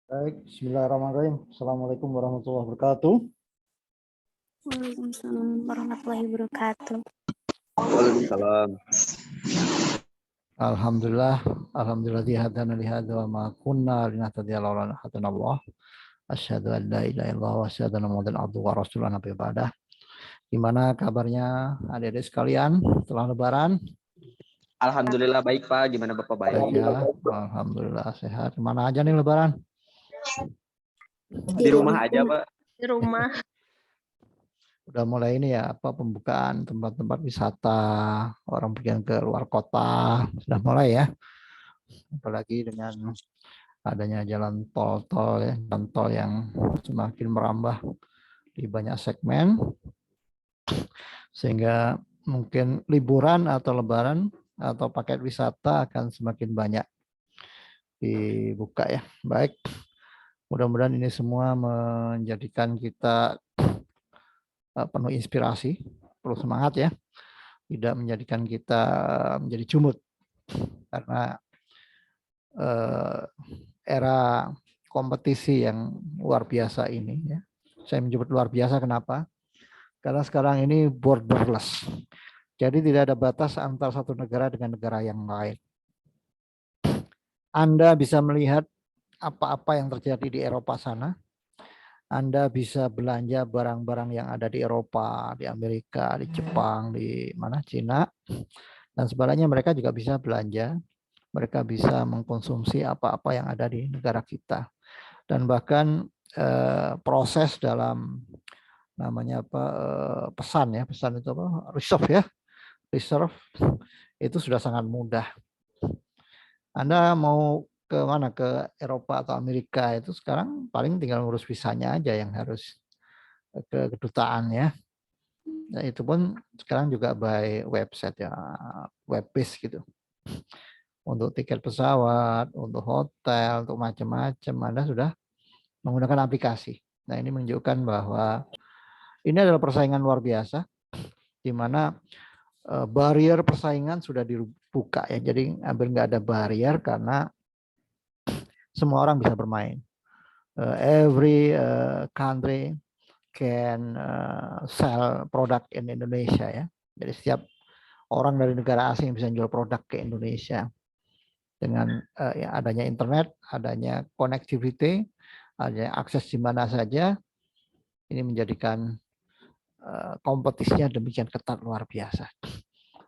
Baik, bismillahirrahmanirrahim. Assalamualaikum warahmatullahi wabarakatuh. Waalaikumsalam warahmatullahi wabarakatuh. Waalaikumsalam. Alhamdulillah, alhamdulillah hadana li hadza wa ma kunna linahtadiya laula an hadana Allah. Asyhadu an la ilaha illallah wa asyhadu anna Muhammadan abduhu wa rasuluhu nabi ba'dah. Gimana kabarnya adik-adik sekalian setelah lebaran? Alhamdulillah baik Pak. Gimana Bapak baik? Baik ya, alhamdulillah sehat. Mana aja nih lebaran? Di rumah aja Pak. Di rumah. Udah mulai ini ya, apa pembukaan tempat-tempat wisata, orang pergi ke luar kota, sudah mulai ya. Apalagi dengan adanya jalan tol ya, jalan tol yang semakin merambah di banyak segmen, sehingga mungkin liburan atau lebaran atau paket wisata akan semakin banyak dibuka ya. Baik, mudah-mudahan ini semua menjadikan kita penuh inspirasi, perlu semangat ya, tidak menjadikan kita menjadi cumut, karena era kompetisi yang luar biasa ini ya. Saya menyebut luar biasa kenapa? Karena sekarang ini borderless. Jadi tidak ada batas antar satu negara dengan negara yang lain. Anda bisa melihat apa-apa yang terjadi di Eropa sana. Anda bisa belanja barang-barang yang ada di Eropa, di Amerika, di Jepang, di mana Cina, dan sebenarnya mereka juga bisa belanja. Mereka bisa mengkonsumsi apa-apa yang ada di negara kita. Dan bahkan proses dalam namanya apa pesan itu apa reserve itu sudah sangat mudah. Anda mau ke mana, ke Eropa atau Amerika, itu sekarang paling tinggal ngurus visanya aja yang harus ke kedutaan ya. Nah, itu pun sekarang juga by website ya, web based gitu. Untuk tiket pesawat, untuk hotel, untuk macam-macam Anda sudah menggunakan aplikasi. Nah, ini menunjukkan bahwa ini adalah persaingan luar biasa, di mana barrier persaingan sudah dibuka ya. Jadi hampir nggak ada barrier karena semua orang bisa bermain. Every country can sell product in Indonesia ya. Jadi setiap orang dari negara asing bisa jual produk ke Indonesia dengan ya, adanya internet, adanya connectivity, adanya akses di mana saja. Ini menjadikan kompetisinya demikian ketat luar biasa.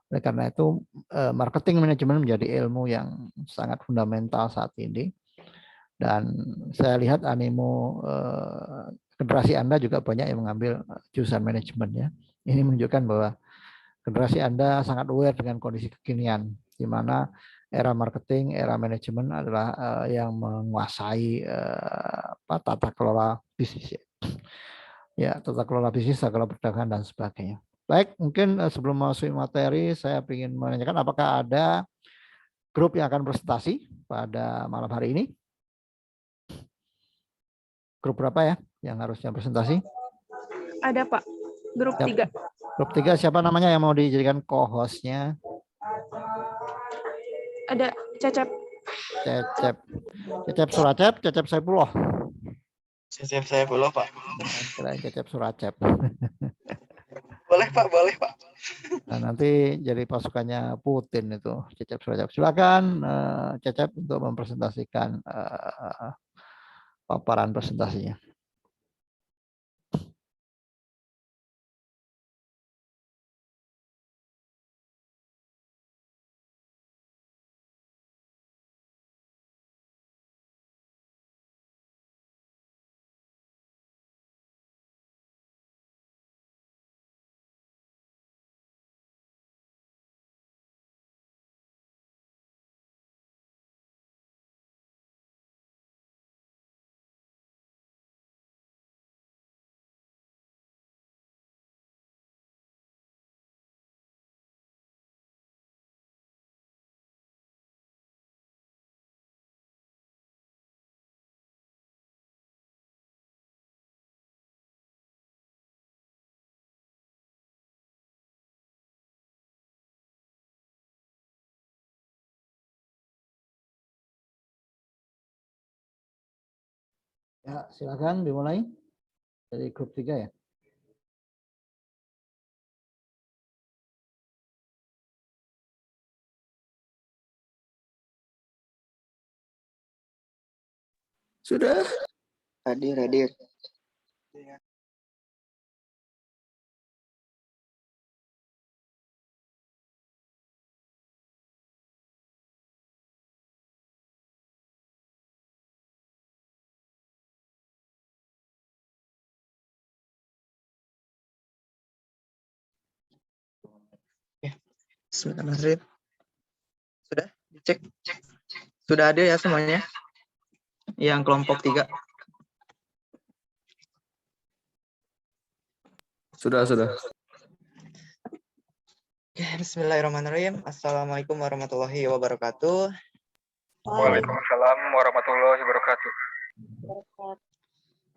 Oleh karena itu marketing manajemen menjadi ilmu yang sangat fundamental saat ini. Dan saya lihat animo generasi Anda juga banyak yang mengambil jurusan manajemen ya. Ini menunjukkan bahwa generasi Anda sangat aware dengan kondisi kekinian, di mana era marketing, era manajemen adalah yang menguasai tata kelola bisnis. Ya, tata kelola bisnis, tata kelola perdagangan, dan sebagainya. Baik, mungkin sebelum masuk materi, saya ingin menanyakan apakah ada grup yang akan presentasi pada malam hari ini? Grup berapa ya yang harusnya presentasi? Ada Pak, grup 3. Grup 3 siapa namanya yang mau dijadikan co-hostnya? Ada Cecep. Cecep Suracep, Cecep Saipullah. Cecep Saipullah Pak. Kirain Cecep Suracep. Boleh Pak, boleh Pak. Nah, nanti jadi pasukannya Putin itu, Cecep Suracep. Silakan Cecep untuk mempresentasikan paparan presentasinya. Ya, silakan dimulai dari grup 3 ya. Sudah. Hadir. Bismillahirrahmanirrahim. Sudah dicek. Sudah ada ya semuanya? Yang kelompok 3. Sudah. Bismillahirrahmanirrahim. Assalamualaikum warahmatullahi wabarakatuh. Waalaikumsalam warahmatullahi wabarakatuh.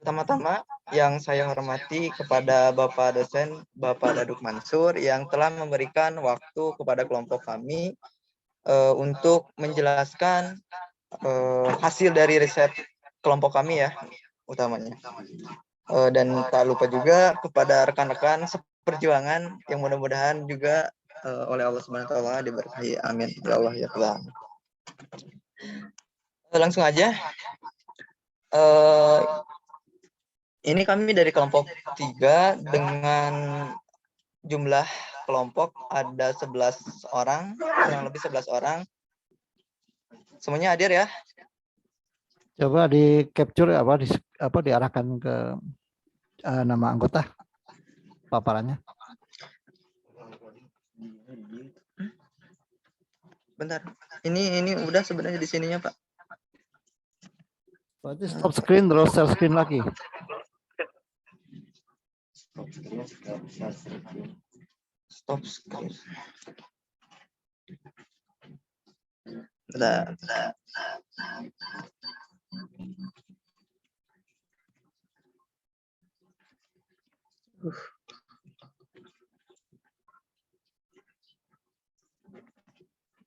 Pertama-tama yang saya hormati kepada Bapak dosen, Bapak Daduk Mansur yang telah memberikan waktu kepada kelompok kami untuk menjelaskan hasil dari riset kelompok kami ya, utamanya. Dan tak lupa juga kepada rekan-rekan seperjuangan yang mudah-mudahan juga oleh Allah Subhanahu wa taala diberkahi. Amin. Ya Allah ya Tuhan. Langsung aja. Ini kami dari kelompok 3 dengan jumlah kelompok ada 11 orang, kurang lebih 11 orang. Semuanya hadir ya? Coba di capture diarahkan ke nama anggota paparannya. Bentar. Ini udah sebenarnya di sininya, Pak. Berarti stop screen terus share screen lagi. Stop screen. Bentar.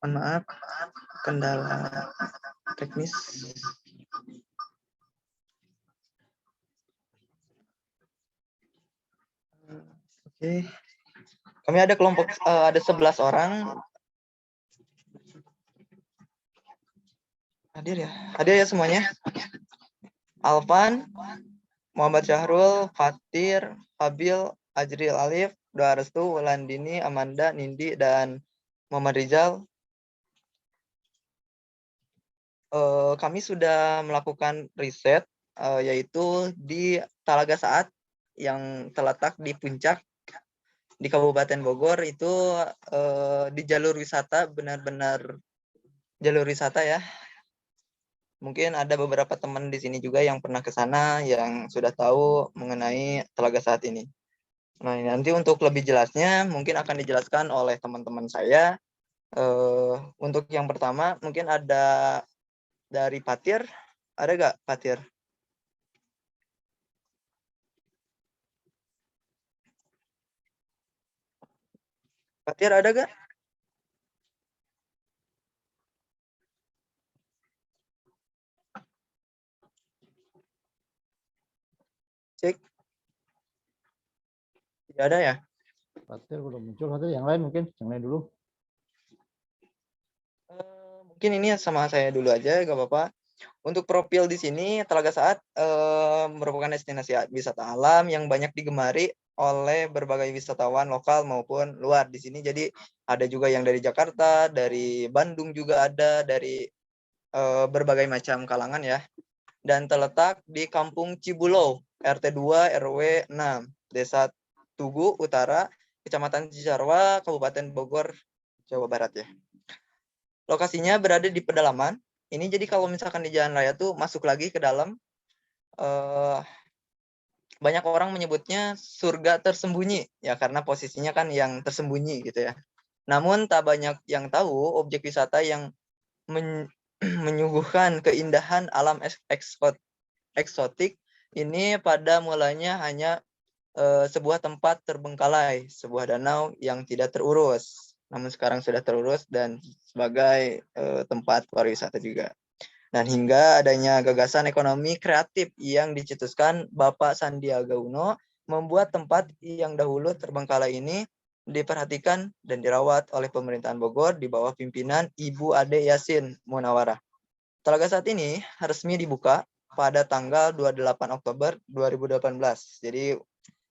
Mohon maaf, kendala teknis. Oke. Kami ada kelompok ada 11 orang. Hadir ya semuanya. Alvan, Muhammad Syahrul, Fatir, Fabil, Ajril Alif, Doa Restu, Wulandini, Amanda, Nindi, dan Muhammad Rizal. Kami sudah melakukan riset yaitu di Talaga Saat yang terletak di puncak di Kabupaten Bogor itu di jalur wisata, benar-benar jalur wisata ya. Mungkin ada beberapa teman di sini juga yang pernah ke sana yang sudah tahu mengenai Telaga Saat ini. Nah, nanti untuk lebih jelasnya mungkin akan dijelaskan oleh teman-teman saya. Untuk yang pertama mungkin ada dari Fatir. Ada nggak Fatir? Fatir ada nggak? Cek. Tidak ada ya? Fatir belum muncul. Fatir yang lain mungkin, yang lain dulu. Mungkin ini sama saya dulu aja, nggak apa-apa. Untuk profil di sini Telaga Saat merupakan destinasi wisata alam yang banyak digemari oleh berbagai wisatawan lokal maupun luar di sini. Jadi ada juga yang dari Jakarta, dari Bandung juga ada, dari berbagai macam kalangan ya. Dan terletak di Kampung Cibulow, RT 2 RW 6, Desa Tugu Utara, Kecamatan Cisarua, Kabupaten Bogor, Jawa Barat ya. Lokasinya berada di pedalaman. Ini jadi kalau misalkan di jalan raya tuh masuk lagi ke dalam, banyak orang menyebutnya surga tersembunyi ya karena posisinya kan yang tersembunyi gitu ya. Namun tak banyak yang tahu objek wisata yang menyuguhkan keindahan alam eksotik ini pada mulanya hanya sebuah tempat terbengkalai, sebuah danau yang tidak terurus. Namun sekarang sudah terurus dan sebagai tempat pariwisata juga. Dan hingga adanya gagasan ekonomi kreatif yang dicetuskan Bapak Sandiaga Uno membuat tempat yang dahulu terbengkalai ini diperhatikan dan dirawat oleh pemerintahan Bogor di bawah pimpinan Ibu Ade Yasin Munawarah. Telaga Saat ini resmi dibuka pada tanggal 28 Oktober 2018. Jadi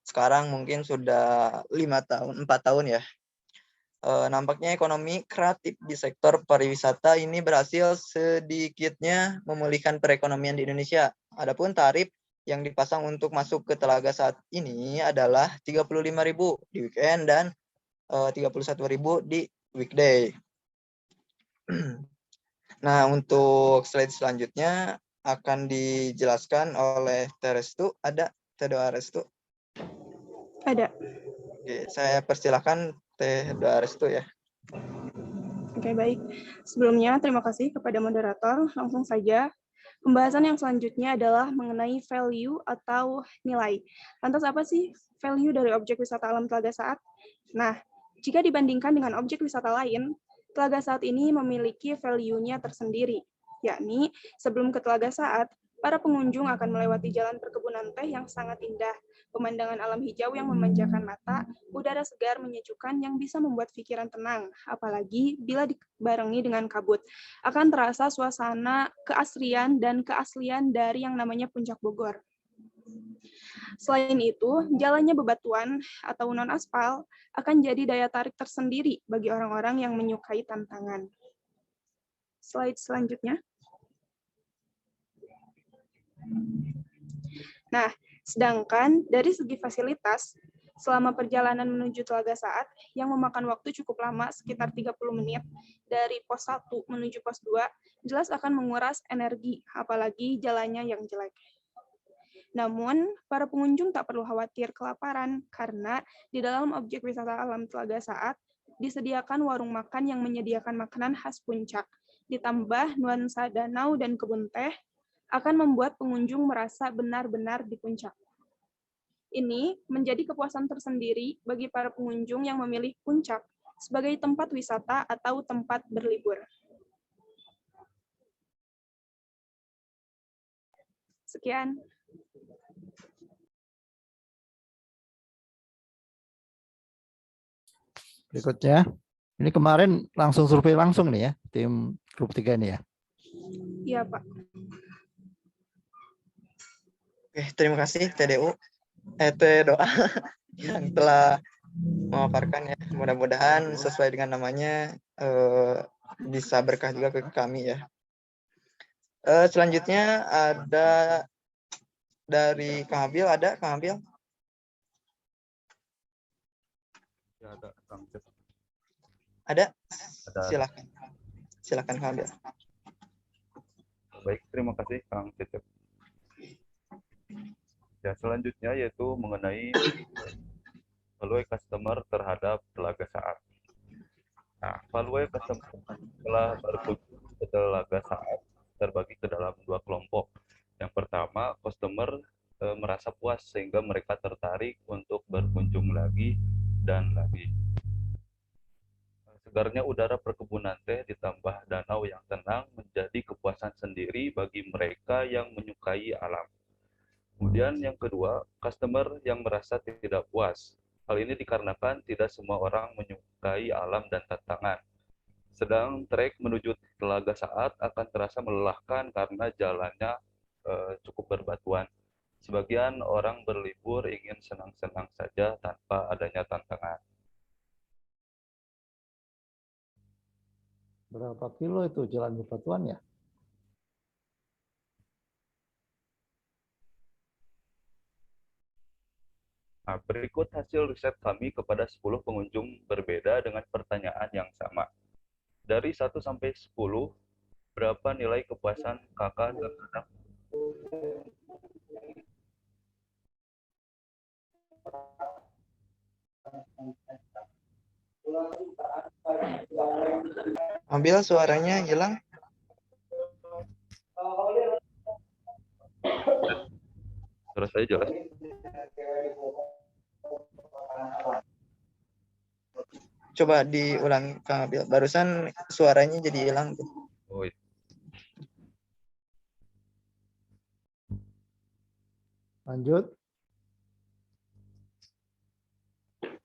sekarang mungkin sudah 4 tahun ya. Nampaknya ekonomi kreatif di sektor pariwisata ini berhasil sedikitnya memulihkan perekonomian di Indonesia. Adapun tarif yang dipasang untuk masuk ke Telaga Saat ini adalah 35.000 di weekend dan 31.000 di weekday. Nah, untuk slide selanjutnya akan dijelaskan oleh Terestu. Ada Tedo Arestu? Ada. Oke, saya persilahkan Tedo Arestu ya. Oke, baik. Sebelumnya, terima kasih kepada moderator. Langsung saja. Pembahasan yang selanjutnya adalah mengenai value atau nilai. Lantas apa sih value dari objek wisata alam Telaga Saat? Nah, jika dibandingkan dengan objek wisata lain, Telaga Saat ini memiliki value-nya tersendiri, yakni sebelum ke Telaga Saat, para pengunjung akan melewati jalan perkebunan teh yang sangat indah, pemandangan alam hijau yang memanjakan mata, udara segar menyejukkan yang bisa membuat pikiran tenang, apalagi bila dibarengi dengan kabut. Akan terasa suasana keasrian dan keaslian dari yang namanya Puncak Bogor. Selain itu, jalannya bebatuan atau non-aspal akan jadi daya tarik tersendiri bagi orang-orang yang menyukai tantangan. Slide selanjutnya. Nah, sedangkan dari segi fasilitas, selama perjalanan menuju Telaga Saat yang memakan waktu cukup lama sekitar 30 menit dari pos 1 menuju pos 2, jelas akan menguras energi, apalagi jalannya yang jelek. Namun, para pengunjung tak perlu khawatir kelaparan karena di dalam objek wisata alam Telaga Saat disediakan warung makan yang menyediakan makanan khas Puncak. Ditambah nuansa danau dan kebun teh akan membuat pengunjung merasa benar-benar di puncak. Ini menjadi kepuasan tersendiri bagi para pengunjung yang memilih Puncak sebagai tempat wisata atau tempat berlibur. Sekian. Berikutnya, ini kemarin langsung survei langsung nih ya, tim grup 3 ini ya. Iya, Pak. Oke, terima kasih TDU, TDOA yang telah memaparkan ya. Mudah-mudahan sesuai dengan namanya bisa berkah juga ke kami ya. Selanjutnya ada dari Kang Abil, ada Kang Abil? Ya, ada Kang Cep. Ada? Ada. Silakan. Silakan Kang Abil. Baik, terima kasih Kang Cecep. Ya, selanjutnya yaitu mengenai value customer terhadap Telaga Saat. Nah, value customer setelah berkunjung ke Telaga Saat terbagi ke dalam 2 kelompok. Yang pertama, customer merasa puas sehingga mereka tertarik untuk berkunjung lagi dan lagi. Segarnya udara perkebunan teh ditambah danau yang tenang menjadi kepuasan sendiri bagi mereka yang menyukai alam. Kemudian yang kedua, customer yang merasa tidak puas. Hal ini dikarenakan tidak semua orang menyukai alam dan tantangan. Sedang trek menuju Telaga Saat akan terasa melelahkan karena jalannya cukup berbatuan. Sebagian orang berlibur ingin senang-senang saja tanpa adanya tantangan. Berapa kilo itu jalan bebatuan ya? Nah, berikut hasil riset kami kepada 10 pengunjung berbeda dengan pertanyaan yang sama. Dari 1 sampai 10, berapa nilai kepuasan kakak terhadap Ambil suaranya hilang. Suara saya jelas? Coba diulangi Kang Abil. Barusan suaranya jadi hilang. Oh, Lanjut.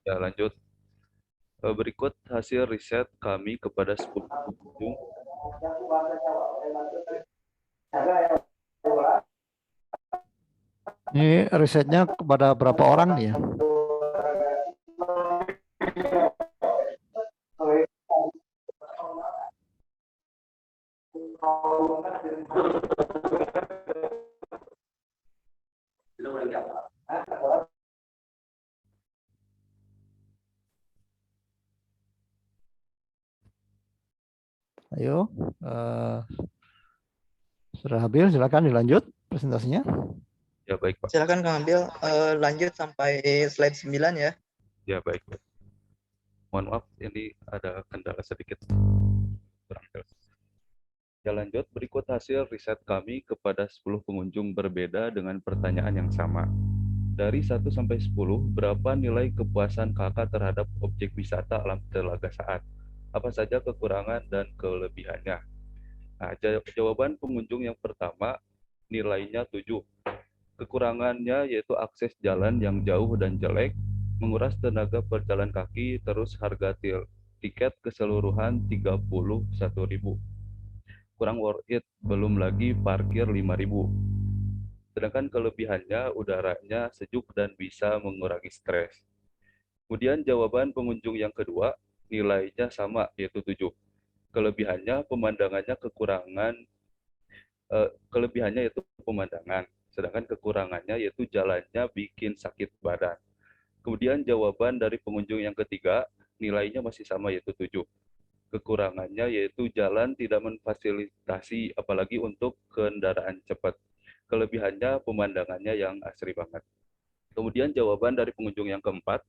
Ya, lanjut. Berikut hasil riset kami kepada 10 pengunjung. Ini risetnya kepada berapa orang nih ya? Ayo, sudah habis, silakan dilanjut presentasinya. Ya, baik, Pak. Silakan Kang Abil, lanjut sampai slide 9 ya. Ya, baik. Mohon maaf, ini ada kendala sedikit. Kurang jelas. Ya, lanjut. Berikut hasil riset kami kepada 10 pengunjung berbeda dengan pertanyaan yang sama. Dari 1 sampai 10, berapa nilai kepuasan kakak terhadap objek wisata alam Telaga Saat? Apa saja kekurangan dan kelebihannya? Nah, jawaban pengunjung yang pertama nilainya 7. Kekurangannya yaitu akses jalan yang jauh dan jelek, menguras tenaga berjalan kaki, terus harga tiket keseluruhan 31.000. Kurang worth it, belum lagi parkir 5.000. Sedangkan kelebihannya udaranya sejuk dan bisa mengurangi stres. Kemudian jawaban pengunjung yang kedua nilainya sama yaitu 7. Kelebihannya kelebihannya yaitu pemandangan, sedangkan kekurangannya yaitu jalannya bikin sakit badan. Kemudian jawaban dari pengunjung yang ketiga nilainya masih sama yaitu 7. Kekurangannya yaitu jalan tidak memfasilitasi apalagi untuk kendaraan cepat. Kelebihannya pemandangannya yang asri banget. Kemudian jawaban dari pengunjung yang keempat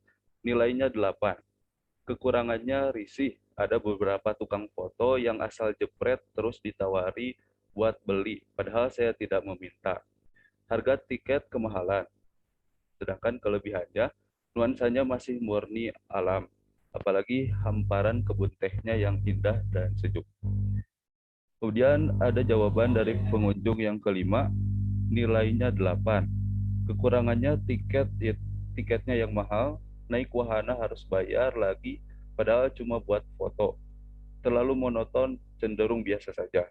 nilainya 8. Kekurangannya risih, ada beberapa tukang foto yang asal jepret terus ditawari buat beli, padahal saya tidak meminta. Harga tiket kemahalan, sedangkan kelebihannya nuansanya masih murni alam, apalagi hamparan kebun tehnya yang indah dan sejuk. Kemudian ada jawaban dari pengunjung yang kelima, nilainya 8. Kekurangannya tiketnya yang mahal, naik wahana harus bayar lagi, padahal cuma buat foto. Terlalu monoton, cenderung biasa saja.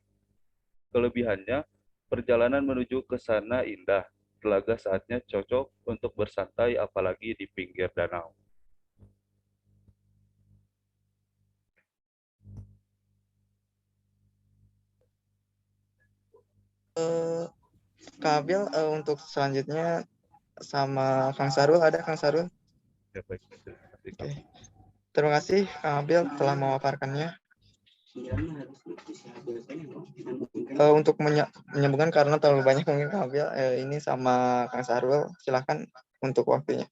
Kelebihannya, perjalanan menuju ke sana indah. Telaga Saatnya cocok untuk bersantai apalagi di pinggir danau. Kang Abil, untuk selanjutnya sama Kang Sarul, ada Kang Sarul? Ya, baik. Oke. Terima kasih Kang Abil telah memaparkannya. Untuk menyambungkan karena terlalu banyak mungkin Kang Abil, ini sama Kang Sarul, silahkan untuk waktunya.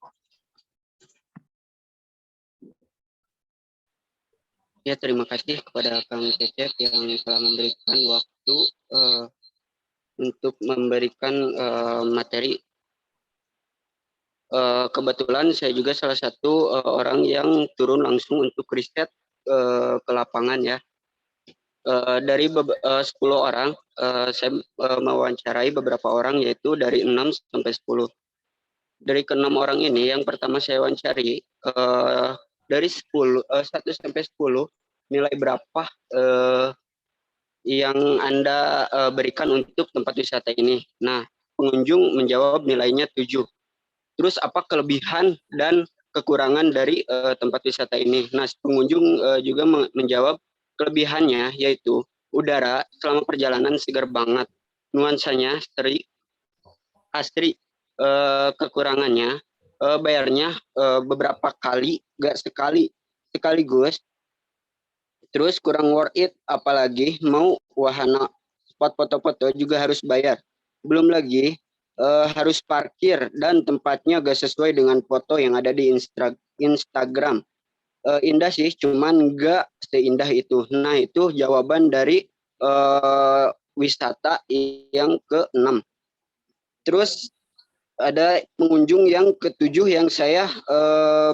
Ya, terima kasih kepada Kang Cecep yang telah memberikan waktu untuk memberikan materi. Kebetulan saya juga salah satu orang yang turun langsung untuk riset ke lapangan ya. Dari 10 orang, saya mewawancarai beberapa orang yaitu dari 6 sampai 10. Dari ke-6 orang ini, yang pertama saya wawancari, dari 1 sampai 10, nilai berapa yang Anda berikan untuk tempat wisata ini? Nah, pengunjung menjawab nilainya 7. Terus apa kelebihan dan kekurangan dari tempat wisata ini? Nah, pengunjung juga menjawab kelebihannya yaitu udara selama perjalanan segar banget, nuansanya asri. Kekurangannya bayarnya beberapa kali, gak sekaligus. Terus kurang worth it, apalagi mau wahana spot foto-foto juga harus bayar. Belum lagi harus parkir dan tempatnya gak sesuai dengan foto yang ada di Instagram. Indah sih, cuman gak seindah itu. Nah, itu jawaban dari wisata yang ke-6. Terus ada pengunjung yang ke-7 yang saya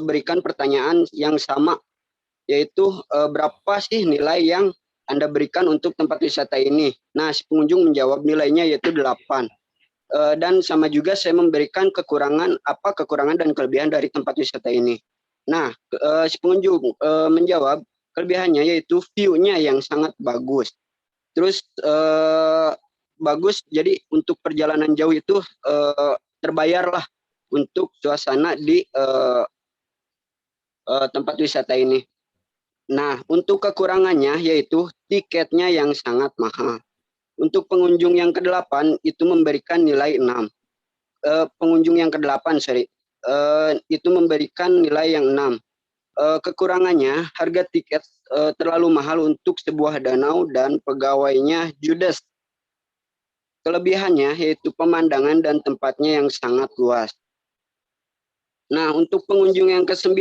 berikan pertanyaan yang sama, yaitu berapa sih nilai yang Anda berikan untuk tempat wisata ini? Nah, si pengunjung menjawab nilainya yaitu 8. Dan sama juga saya memberikan kekurangan dan kelebihan dari tempat wisata ini. Nah, si pengunjung menjawab kelebihannya yaitu view-nya yang sangat bagus. Terus bagus, jadi untuk perjalanan jauh itu terbayarlah untuk suasana di tempat wisata ini. Nah, untuk kekurangannya yaitu tiketnya yang sangat mahal. Untuk pengunjung yang ke-8 itu memberikan nilai 6. Pengunjung yang ke-8, itu memberikan nilai yang 6. Kekurangannya, harga tiket terlalu mahal untuk sebuah danau dan pegawainya judes. Kelebihannya yaitu pemandangan dan tempatnya yang sangat luas. Nah, untuk pengunjung yang ke-9,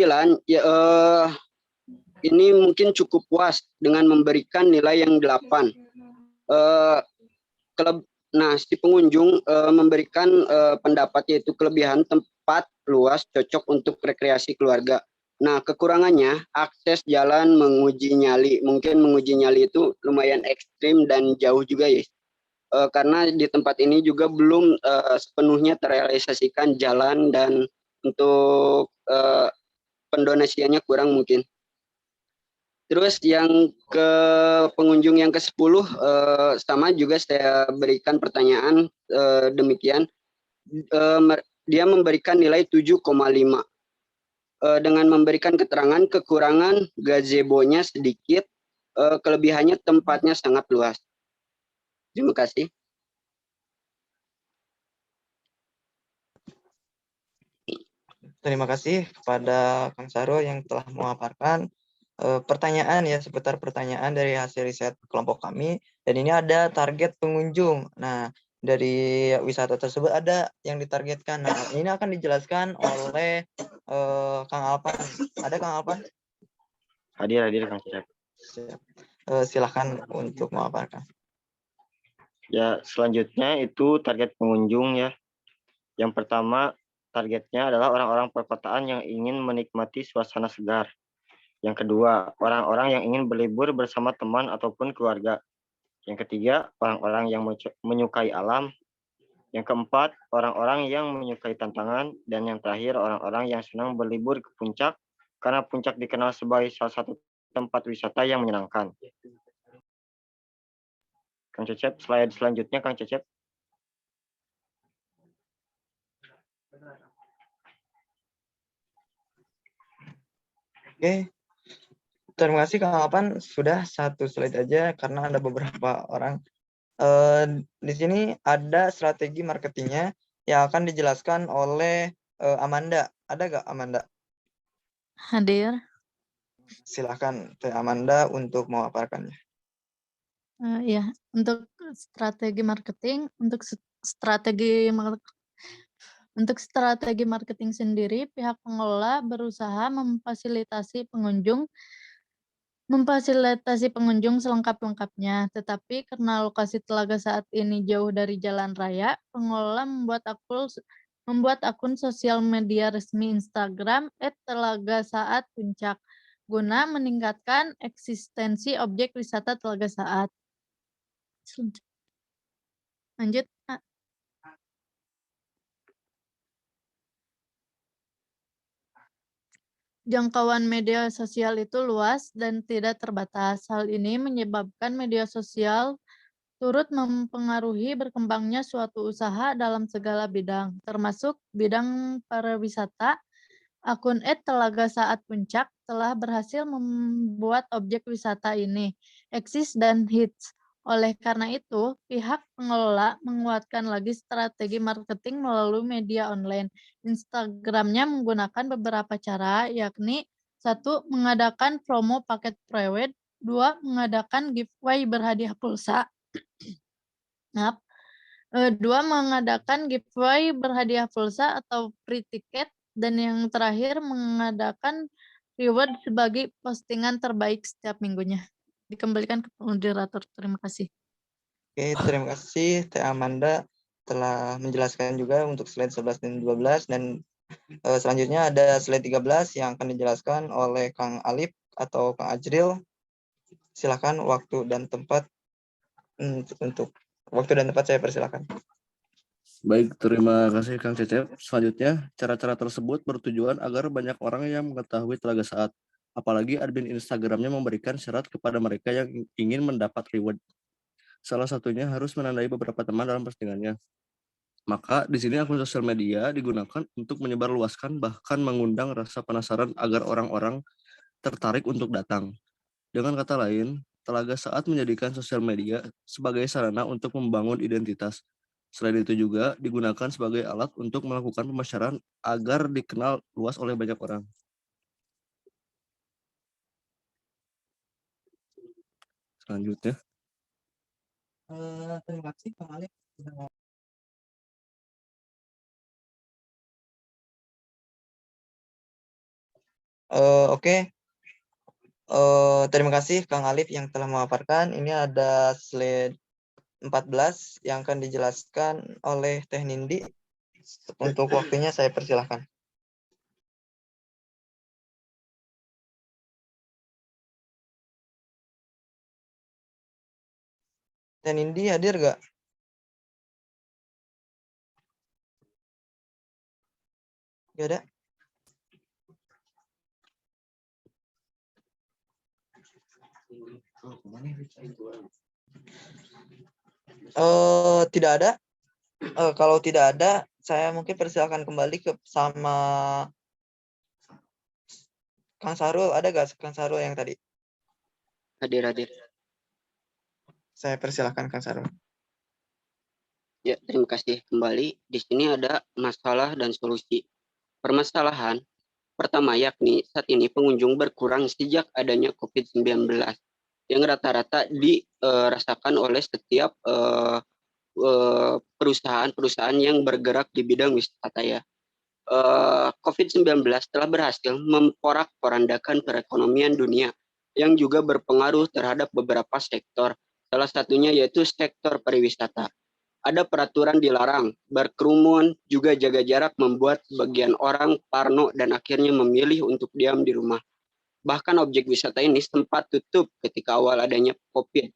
ini mungkin cukup puas dengan memberikan nilai yang 8. Nah, si pengunjung memberikan pendapat yaitu kelebihan tempat luas cocok untuk rekreasi keluarga. Nah, kekurangannya akses jalan menguji nyali. Mungkin menguji nyali itu lumayan ekstrim dan jauh juga ya. Karena di tempat ini juga belum sepenuhnya terrealisasikan jalan dan untuk pendonasiannya kurang mungkin. Terus yang ke pengunjung yang ke-10 sama juga saya berikan pertanyaan demikian. Dia memberikan nilai 7,5. Dengan memberikan keterangan kekurangan gazebo-nya sedikit, kelebihannya tempatnya sangat luas. Terima kasih. Terima kasih kepada Kang Saro yang telah memaparkan pertanyaan ya, seputar pertanyaan dari hasil riset kelompok kami. Dan ini ada target pengunjung. Nah, dari wisata tersebut ada yang ditargetkan. Nah, ini akan dijelaskan oleh Kang Alpan. Ada Kang Alpan? Hadir Kang Cecep. Silahkan untuk memaparkan. Ya, selanjutnya itu target pengunjung ya. Yang pertama, targetnya adalah orang-orang perkotaan yang ingin menikmati suasana segar. Yang kedua, orang-orang yang ingin berlibur bersama teman ataupun keluarga. Yang ketiga, orang-orang yang menyukai alam. Yang keempat, orang-orang yang menyukai tantangan. Dan yang terakhir, orang-orang yang senang berlibur ke puncak, karena puncak dikenal sebagai salah satu tempat wisata yang menyenangkan. Kang Cecep, slide selanjutnya Kang Cecep. Oke. Terima kasih Kang Alpan, sudah satu slide aja karena ada beberapa orang. Di sini ada strategi marketingnya yang akan dijelaskan oleh Amanda. Ada nggak Amanda? Hadir. Silahkan Teh Amanda untuk memaparkannya. Ya, untuk strategi marketing, untuk strategi marketing sendiri, pihak pengelola berusaha memfasilitasi pengunjung selengkap-lengkapnya. Tetapi karena lokasi telaga saat ini jauh dari jalan raya, pengelola membuat akun sosial media resmi Instagram @telaga_saat_puncak guna meningkatkan eksistensi objek wisata Telaga Saat. Lanjut, Pak. Jangkauan media sosial itu luas dan tidak terbatas. Hal ini menyebabkan media sosial turut mempengaruhi berkembangnya suatu usaha dalam segala bidang, termasuk bidang pariwisata. Akun @telaga saat puncak telah berhasil membuat objek wisata ini eksis dan hits. Oleh karena itu, pihak pengelola menguatkan lagi strategi marketing melalui media online. Instagramnya menggunakan beberapa cara, yakni 1. Mengadakan promo paket prewed, 2. Mengadakan giveaway berhadiah pulsa. 2. Mengadakan giveaway berhadiah pulsa atau free ticket, dan yang terakhir mengadakan reward sebagai postingan terbaik setiap minggunya. Dikembalikan ke moderator. Terima kasih. Oke, terima kasih Teh Amanda telah menjelaskan juga untuk slide 11 dan 12, dan selanjutnya ada slide 13 yang akan dijelaskan oleh Kang Alif atau Kang Ajril. Silakan waktu dan tempat saya persilakan. Baik, terima kasih Kang Cecep. Selanjutnya, cara-cara tersebut bertujuan agar banyak orang yang mengetahui Telaga Saat. Apalagi admin Instagramnya memberikan syarat kepada mereka yang ingin mendapat reward. Salah satunya harus menandai beberapa teman dalam postingannya. Maka di sini akun sosial media digunakan untuk menyebarluaskan bahkan mengundang rasa penasaran agar orang-orang tertarik untuk datang. Dengan kata lain, Telaga Saat menjadikan sosial media sebagai sarana untuk membangun identitas. Selain itu juga digunakan sebagai alat untuk melakukan pemasaran agar dikenal luas oleh banyak orang. Selanjutnya. Terima kasih Kang Alif. Oke. Terima kasih Kang Alif yang telah memaparkan. Ini ada slide 14 yang akan dijelaskan oleh Teh Nindi. Untuk waktunya saya persilahkan. Teh Nindi hadir nggak? Nggak ada. Tidak ada. Kalau tidak ada, saya mungkin persilakan kembali ke sama Kang Sarul. Ada nggak Kang Sarul yang tadi? Hadir. Saya persilakan Kang Sarul. Ya, terima kasih kembali. Di sini ada masalah dan solusi. Permasalahan pertama yakni saat ini pengunjung berkurang sejak adanya COVID-19 yang rata-rata dirasakan oleh setiap perusahaan-perusahaan yang bergerak di bidang wisata ya. COVID-19 telah berhasil memporak-porandakan perekonomian dunia yang juga berpengaruh terhadap beberapa sektor. Salah satunya yaitu sektor pariwisata. Ada peraturan dilarang, berkerumun, juga jaga jarak membuat sebagian orang parno dan akhirnya memilih untuk diam di rumah. Bahkan objek wisata ini sempat tutup ketika awal adanya COVID.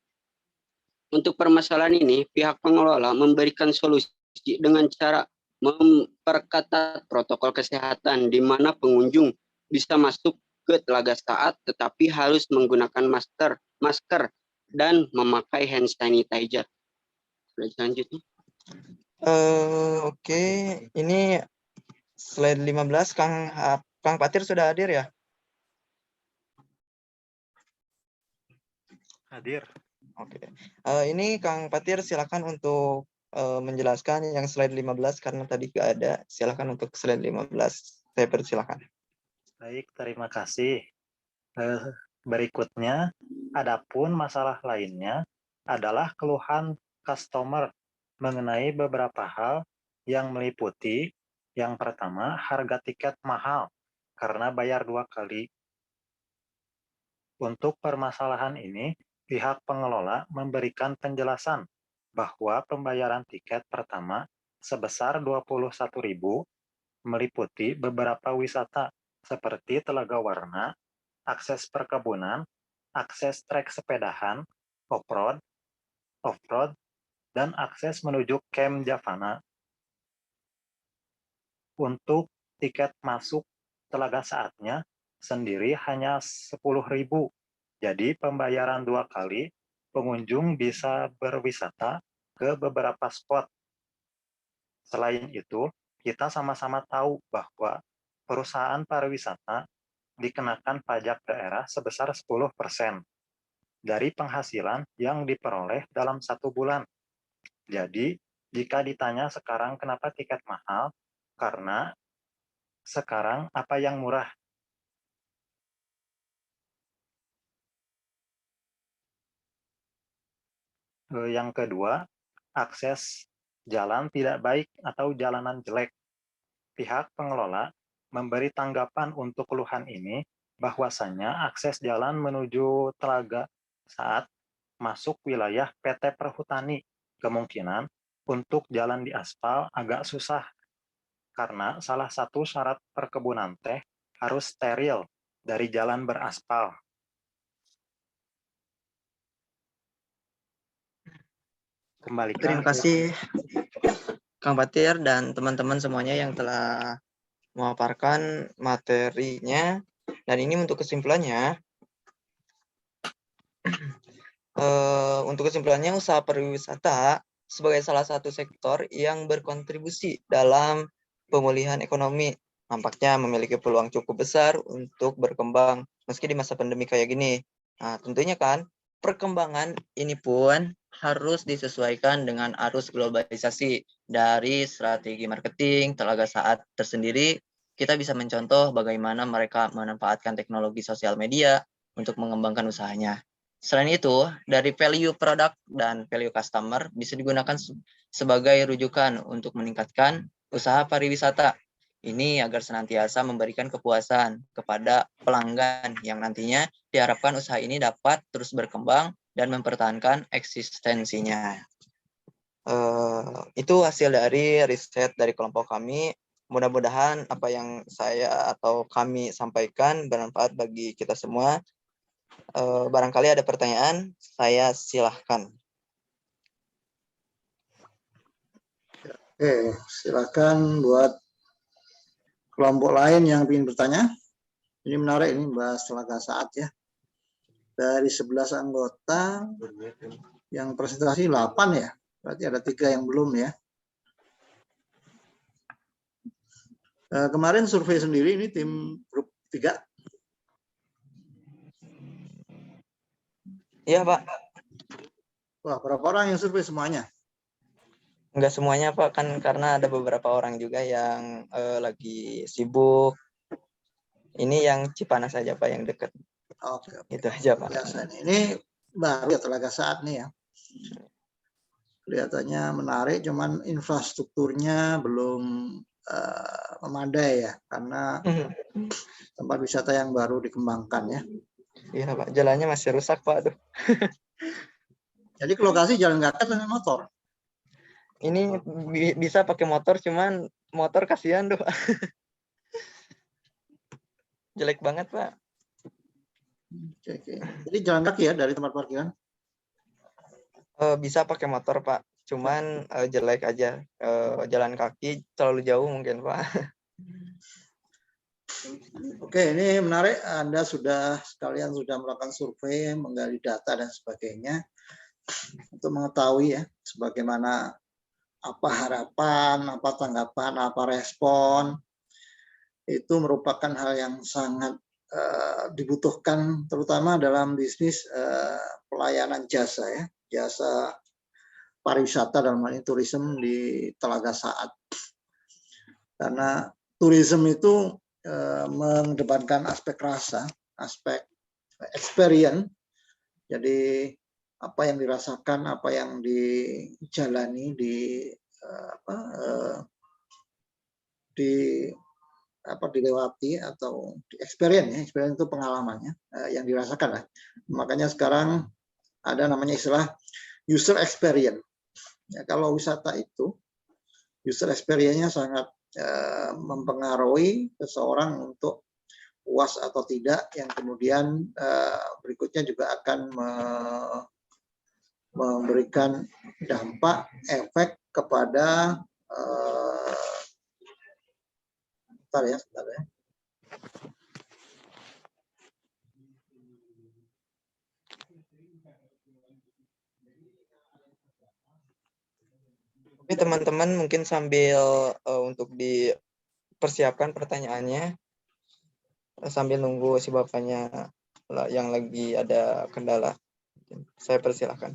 Untuk permasalahan ini, pihak pengelola memberikan solusi dengan cara memperketat protokol kesehatan di mana pengunjung bisa masuk ke Telaga Saat tetapi harus menggunakan masker dan memakai hand sanitizer. Selanjutnya. Oke, ini slide 15 Kang Patir sudah hadir ya? Hadir. Oke. Ini Kang Patir silakan untuk menjelaskan yang slide 15 karena tadi nggak ada. Silakan untuk slide 15. Saya persilakan. Baik, terima kasih. Berikutnya, adapun masalah lainnya adalah keluhan customer mengenai beberapa hal yang meliputi yang pertama, harga tiket mahal karena bayar 2 kali. Untuk permasalahan ini, pihak pengelola memberikan penjelasan bahwa pembayaran tiket pertama sebesar 21.000 meliputi beberapa wisata seperti Telaga Warna, akses perkebunan, akses trek sepedahan, off-road, dan akses menuju Camp Javana. Untuk tiket masuk Telaga Saatnya sendiri hanya 10.000. Jadi pembayaran 2 kali, pengunjung bisa berwisata ke beberapa spot. Selain itu, kita sama-sama tahu bahwa perusahaan pariwisata dikenakan pajak daerah sebesar 10% dari penghasilan yang diperoleh dalam 1 bulan. Jadi, jika ditanya sekarang kenapa tiket mahal, karena sekarang apa yang murah? Yang kedua, akses jalan tidak baik atau jalanan jelek. Pihak pengelola memberi tanggapan untuk keluhan ini bahwasannya akses jalan menuju Telaga Saat masuk wilayah PT Perhutani. Kemungkinan untuk jalan di aspal agak susah karena salah satu syarat perkebunan teh harus steril dari jalan beraspal. Terima kasih Kang Fatir dan teman-teman semuanya yang telah memaparkan materinya. Dan ini untuk kesimpulannya, usaha pariwisata sebagai salah satu sektor yang berkontribusi dalam pemulihan ekonomi nampaknya memiliki peluang cukup besar untuk berkembang meski di masa pandemi kayak gini. Nah, tentunya kan perkembangan ini pun harus disesuaikan dengan arus globalisasi dari strategi marketing Telaga Saat tersendiri. Kita bisa mencontoh bagaimana mereka memanfaatkan teknologi sosial media untuk mengembangkan usahanya. Selain itu, dari value product dan value customer bisa digunakan sebagai rujukan untuk meningkatkan usaha pariwisata. Ini agar senantiasa memberikan kepuasan kepada pelanggan yang nantinya diharapkan usaha ini dapat terus berkembang dan mempertahankan eksistensinya. Itu hasil dari riset dari kelompok kami. Mudah-mudahan apa yang saya atau kami sampaikan bermanfaat bagi kita semua. Barangkali ada pertanyaan, saya silahkan. Oke, silakan buat kelompok lain yang ingin bertanya. Ini menarik, ini bahas Telaga Saat ya. Dari 11 anggota, yang presentasi 8 ya. Berarti ada 3 yang belum ya. Kemarin survei sendiri, ini tim grup 3. Iya, Pak. Wah, berapa orang yang survei semuanya? Enggak semuanya, Pak, kan karena ada beberapa orang juga yang lagi sibuk. Ini yang Cipanas saja, Pak, yang dekat. Oke. Itu aja, Pak. Biasa ini baru ya Telaga Saat nih ya. Kelihatannya menarik, cuman infrastrukturnya belum memadai ya, karena tempat wisata yang baru dikembangkan ya. Iya, Pak, jalannya masih rusak, Pak. Aduh. Jadi ke lokasi jalan kaki atau motor? Ini bisa pakai motor, cuman motor kasihan tuh. Jelek banget, Pak. Oke. Jadi jalan kaki ya dari tempat parkiran? Bisa pakai motor, Pak. Cuman jelek aja. Jalan kaki terlalu jauh mungkin, Pak. Oke, ini menarik. Anda sekalian sudah melakukan survei, menggali data dan sebagainya untuk mengetahui ya sebagaimana apa harapan, apa tanggapan, apa respon. Itu merupakan hal yang sangat dibutuhkan terutama dalam bisnis pelayanan jasa ya, jasa pariwisata dalam hal ini tourism di Telaga Saat. Karena tourism itu mengedepankan aspek rasa, aspek experience. Jadi apa yang dirasakan, apa yang dijalani, dilewati atau di experience ya, experience itu pengalamannya yang dirasakan lah. Makanya sekarang ada namanya istilah user experience. Ya, kalau wisata itu user experience-nya sangat mempengaruhi seseorang untuk puas atau tidak, yang kemudian berikutnya juga akan memberikan dampak efek kepada sebentar ya. Tapi teman-teman mungkin sambil untuk dipersiapkan pertanyaannya, sambil nunggu si bapaknya yang lagi ada kendala. Saya persilahkan.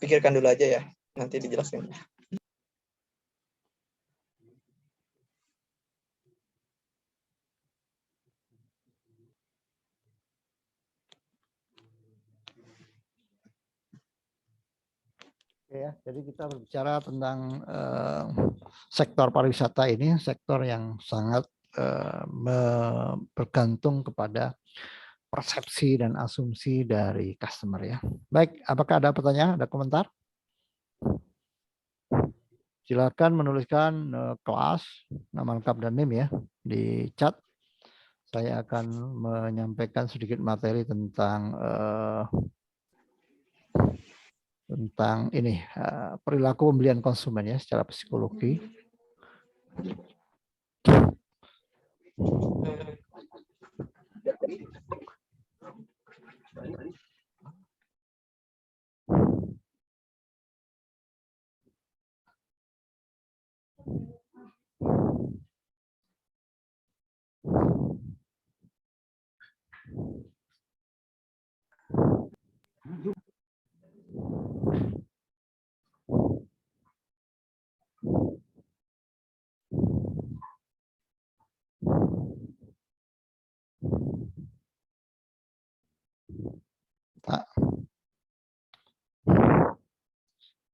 Pikirkan dulu aja ya, nanti dijelaskan. Ya, jadi kita berbicara tentang sektor pariwisata ini, sektor yang sangat bergantung kepada persepsi dan asumsi dari customer ya. Baik, apakah ada pertanyaan, ada komentar? Silakan menuliskan kelas, nama lengkap dan NIM ya di chat. Saya akan menyampaikan sedikit materi tentang tentang ini perilaku pembelian konsumen ya secara psikologi.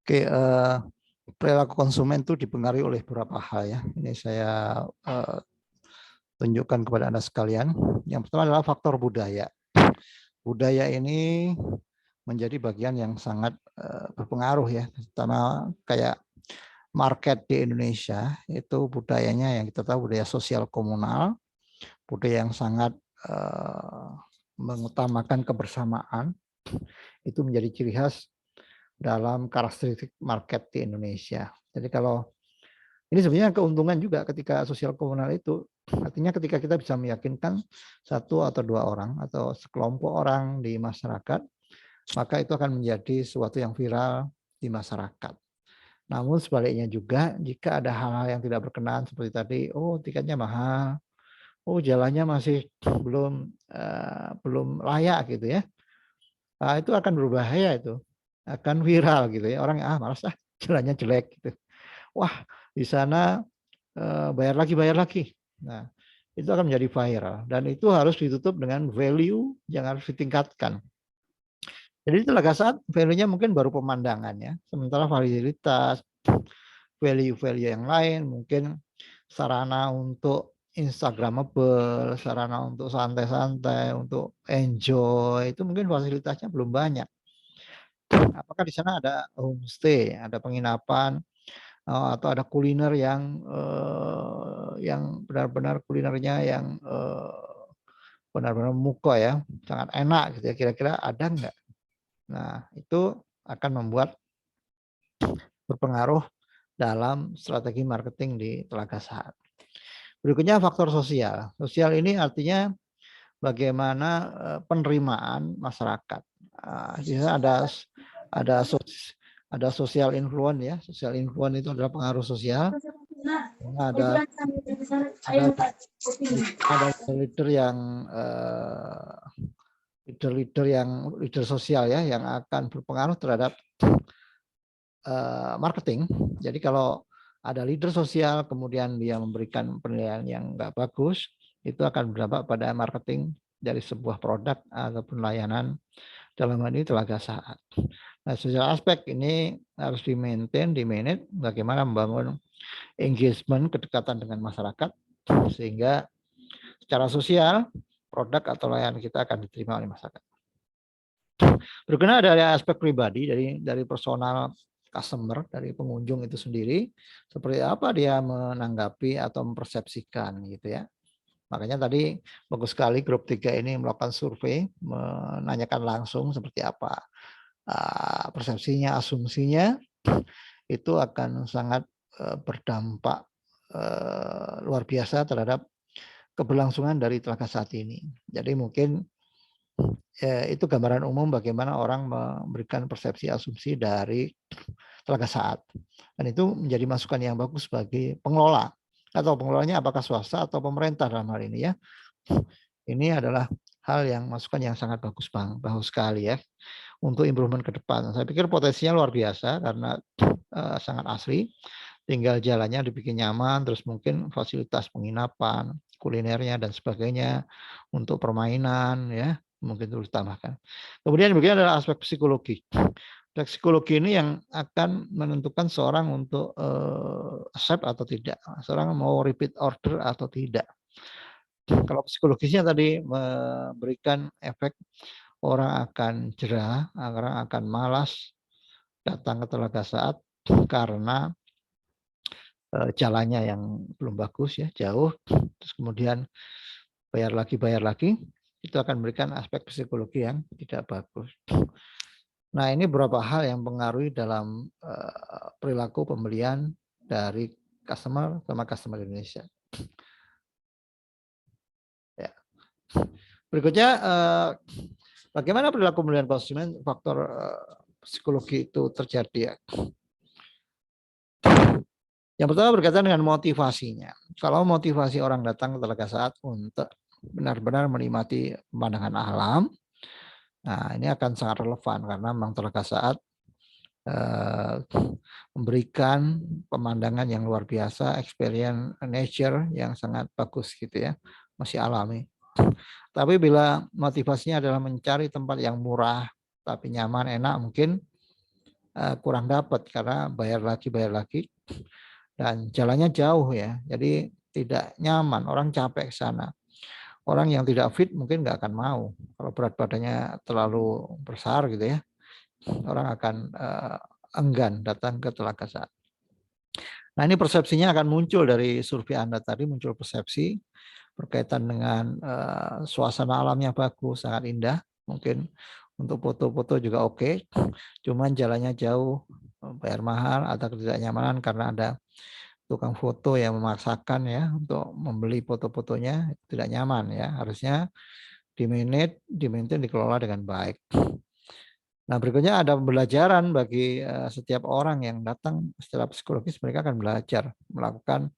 Oke, perilaku konsumen itu dipengaruhi oleh beberapa hal ya. Ini saya tunjukkan kepada Anda sekalian. Yang pertama adalah faktor budaya. Budaya ini menjadi bagian yang sangat berpengaruh ya, terutama kayak market di Indonesia itu budayanya yang kita tahu budaya sosial komunal, budaya yang sangat mengutamakan kebersamaan, itu menjadi ciri khas dalam karakteristik market di Indonesia. Jadi kalau ini sebenarnya keuntungan juga ketika sosial komunal itu, artinya ketika kita bisa meyakinkan satu atau dua orang atau sekelompok orang di masyarakat, maka itu akan menjadi sesuatu yang viral di masyarakat. Namun sebaliknya juga jika ada hal-hal yang tidak berkenan seperti tadi, oh tiketnya mahal, oh jalannya masih belum layak gitu ya, nah, itu akan berbahaya, itu akan viral gitu ya, orang malas jalannya jelek gitu, wah di sana bayar lagi. Nah itu akan menjadi viral dan itu harus ditutup dengan value yang harus ditingkatkan. Jadi Telaga Saat value-nya mungkin baru pemandangan ya, sementara fasilitas, value-value yang lain mungkin sarana untuk Instagramable, sarana untuk santai-santai, untuk enjoy, itu mungkin fasilitasnya belum banyak. Apakah di sana ada homestay, ada penginapan, atau ada kuliner yang benar-benar kulinernya yang benar-benar muka ya, sangat enak gitu ya, kira-kira ada enggak? Nah, itu akan membuat berpengaruh dalam strategi marketing di Telaga Saat. Berikutnya faktor sosial. Sosial ini artinya bagaimana penerimaan masyarakat. Di sana ada social influence ya. Social influence itu adalah pengaruh sosial. Ada leader yang leader sosial ya, yang akan berpengaruh terhadap marketing. Jadi kalau ada leader sosial kemudian dia memberikan penilaian yang enggak bagus, itu akan berdampak pada marketing dari sebuah produk ataupun layanan, dalam hal ini Telaga Saat. Nah, sosial aspek ini harus di-maintain, di-manage bagaimana membangun engagement, kedekatan dengan masyarakat sehingga secara sosial produk atau layanan kita akan diterima oleh masyarakat. Berikutnya ada aspek pribadi dari personal customer, dari pengunjung itu sendiri, seperti apa dia menanggapi atau mempersepsikan gitu ya. Makanya tadi bagus sekali grup 3 ini melakukan survei, menanyakan langsung seperti apa persepsinya, asumsinya, itu akan sangat berdampak luar biasa terhadap keberlangsungan dari Telaga Saat ini. Jadi mungkin itu gambaran umum bagaimana orang memberikan persepsi asumsi dari Telaga Saat. Dan itu menjadi masukan yang bagus bagi pengelola. Atau pengelolanya apakah swasta atau pemerintah dalam hal ini ya. Ini adalah hal yang masukan yang sangat bagus sekali ya untuk improvement ke depan. Saya pikir potensinya luar biasa karena sangat asri. Tinggal jalannya dibikin nyaman, terus mungkin fasilitas penginapan, kulinernya dan sebagainya, untuk permainan ya mungkin terus ditambahkan. Kemudian begini adalah aspek psikologi. Psikologi ini yang akan menentukan seorang untuk accept atau tidak, seorang mau repeat order atau tidak. Kalau psikologisnya tadi memberikan efek orang akan jerah, orang akan malas datang ke Telaga Saat karena jalannya yang belum bagus ya, jauh, terus kemudian bayar lagi, itu akan memberikan aspek psikologi yang tidak bagus. Nah, ini beberapa hal yang mempengaruhi dalam perilaku pembelian dari customer sama customer Indonesia. Ya. Berikutnya, bagaimana perilaku pembelian konsumen, faktor psikologi itu terjadi ya. Yang pertama berkaitan dengan motivasinya. Kalau motivasi orang datang ke Telaga Saat untuk benar-benar menikmati pemandangan alam, nah ini akan sangat relevan karena memang Telaga Saat memberikan pemandangan yang luar biasa, experience nature yang sangat bagus gitu ya, masih alami. Tapi bila motivasinya adalah mencari tempat yang murah tapi nyaman, enak, mungkin kurang dapat karena bayar lagi dan jalannya jauh ya, jadi tidak nyaman, orang capek ke sana. Orang yang tidak fit mungkin nggak akan mau kalau berat badannya terlalu besar gitu ya, orang akan enggan datang ke Telaga Saat. Nah, ini persepsinya akan muncul dari survei Anda tadi, muncul persepsi berkaitan dengan suasana alamnya bagus, sangat indah, mungkin untuk foto-foto juga oke, cuman jalannya jauh, bayar mahal, ada ketidaknyamanan karena ada tukang foto yang memaksakan ya untuk membeli foto-fotonya, tidak nyaman ya, harusnya di-maintain, dikelola dengan baik. Nah, berikutnya ada pembelajaran bagi setiap orang yang datang secara psikologis, mereka akan belajar melakukan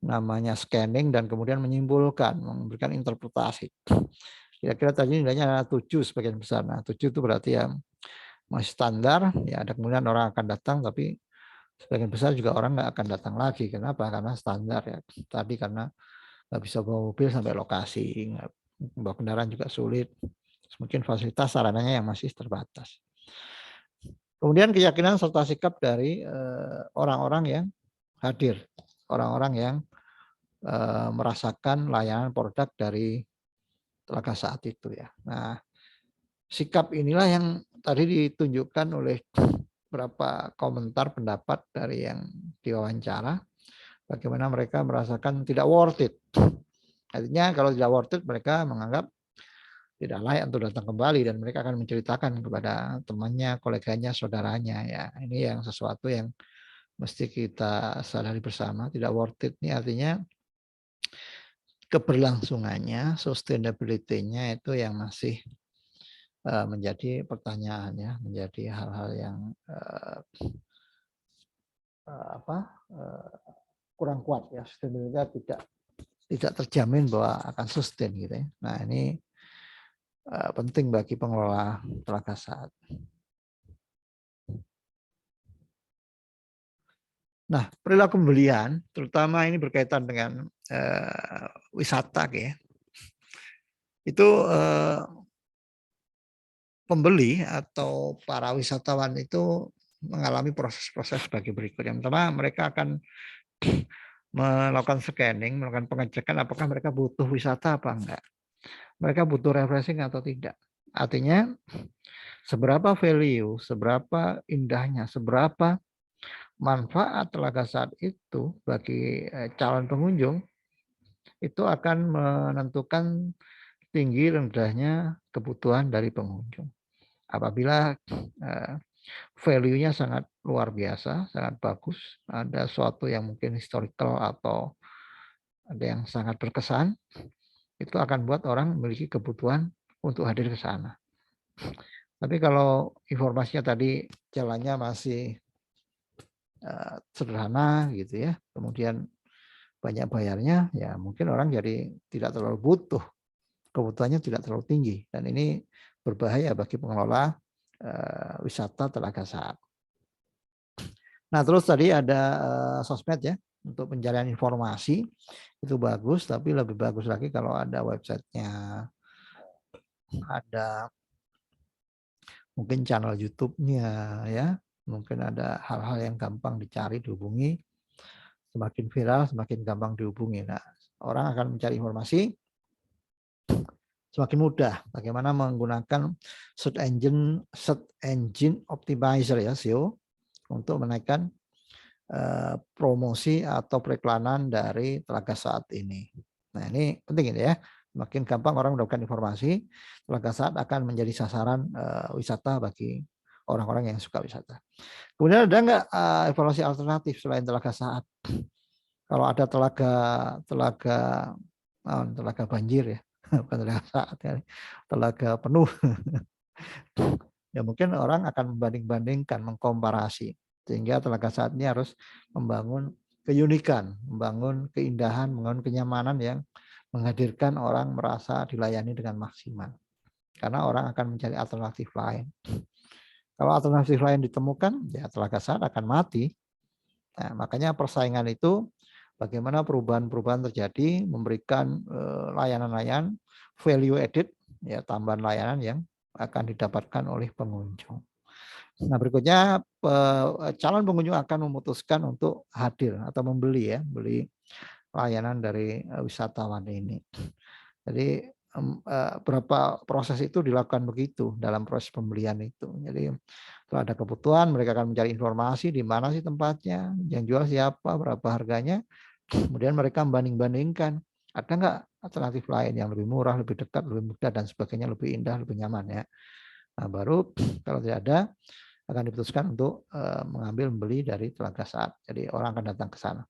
namanya scanning dan kemudian menyimpulkan, memberikan interpretasi. Kira-kira tadi nilainya ada 7 sebagian besar. Nah, 7 itu berarti yang masih standar, ya ada kemudian orang akan datang, tapi sebagian besar juga orang nggak akan datang lagi. Kenapa? Karena standar ya. Tadi karena nggak bisa bawa mobil sampai lokasi, bawa kendaraan juga sulit. Mungkin fasilitas sarananya yang masih terbatas. Kemudian keyakinan serta sikap dari orang-orang yang hadir, orang-orang yang merasakan layanan produk dari Telaga Saat itu ya. Nah, sikap inilah yang tadi ditunjukkan oleh beberapa komentar pendapat dari yang diwawancara, bagaimana mereka merasakan tidak worth it. Artinya kalau tidak worth it, mereka menganggap tidak layak untuk datang kembali dan mereka akan menceritakan kepada temannya, koleganya, saudaranya ya. Ini yang sesuatu yang mesti kita sadari bersama. Tidak worth it ini artinya keberlangsungannya, sustainability-nya itu yang masih menjadi pertanyaan ya, menjadi hal-hal yang kurang kuat ya, sustainability tidak terjamin bahwa akan sustain gitu ya. Nah, ini penting bagi pengelola Telaga Saat. Nah, perilaku pembelian, terutama ini berkaitan dengan wisata ya. Itu pembeli atau para wisatawan itu mengalami proses-proses sebagai berikut. Yang pertama, mereka akan melakukan scanning, melakukan pengecekan apakah mereka butuh wisata apa enggak. Mereka butuh refreshing atau tidak. Artinya, seberapa value, seberapa indahnya, seberapa manfaat Telaga Saat itu bagi calon pengunjung, itu akan menentukan tinggi rendahnya kebutuhan dari pengunjung. Apabila value-nya sangat luar biasa, sangat bagus, ada sesuatu yang mungkin historical atau ada yang sangat berkesan, itu akan buat orang memiliki kebutuhan untuk hadir ke sana. Tapi kalau informasinya tadi jalannya masih sederhana gitu ya, kemudian banyak bayarnya, ya mungkin orang jadi tidak terlalu butuh, kebutuhannya tidak terlalu tinggi, dan ini berbahaya bagi pengelola wisata Telaga Saat. Nah, terus tadi ada sosmed ya, untuk pencarian informasi itu bagus, tapi lebih bagus lagi kalau ada websitenya, ada mungkin channel YouTube-nya ya, mungkin ada hal-hal yang gampang dicari, dihubungi, semakin viral semakin gampang dihubungi. Nah, orang akan mencari informasi semakin mudah. Bagaimana menggunakan search engine optimizer ya, SEO, untuk menaikkan promosi atau periklanan dari Telaga Saat ini. Nah, ini penting ini ya. Makin gampang orang mendapatkan informasi, Telaga Saat akan menjadi sasaran wisata bagi orang-orang yang suka wisata. Kemudian ada nggak evaluasi alternatif selain telaga saat? Kalau ada telaga banjir ya, bukan telaga saat ya, telaga penuh. Ya mungkin orang akan membanding-bandingkan, mengkomparasi. Sehingga telaga saat ini harus membangun keunikan, membangun keindahan, membangun kenyamanan yang menghadirkan orang merasa dilayani dengan maksimal. Karena orang akan mencari alternatif lain. Kalau alternatif lain ditemukan, ya telaga saat akan mati. Nah, makanya persaingan itu bagaimana perubahan-perubahan terjadi, memberikan layanan-layanan value added, ya tambahan layanan yang akan didapatkan oleh pengunjung. Nah, berikutnya calon pengunjung akan memutuskan untuk hadir atau membeli ya, beli layanan dari wisatawan ini. Jadi berapa proses itu dilakukan begitu dalam proses pembelian itu. Jadi kalau ada kebutuhan, mereka akan mencari informasi di mana sih tempatnya, yang jual siapa, berapa harganya. Kemudian mereka membanding-bandingkan, ada nggak alternatif lain yang lebih murah, lebih dekat, lebih mudah, dan sebagainya, lebih indah, lebih nyaman ya. Nah, baru kalau tidak ada, akan diputuskan untuk mengambil membeli dari telaga saat. Jadi orang akan datang ke sana.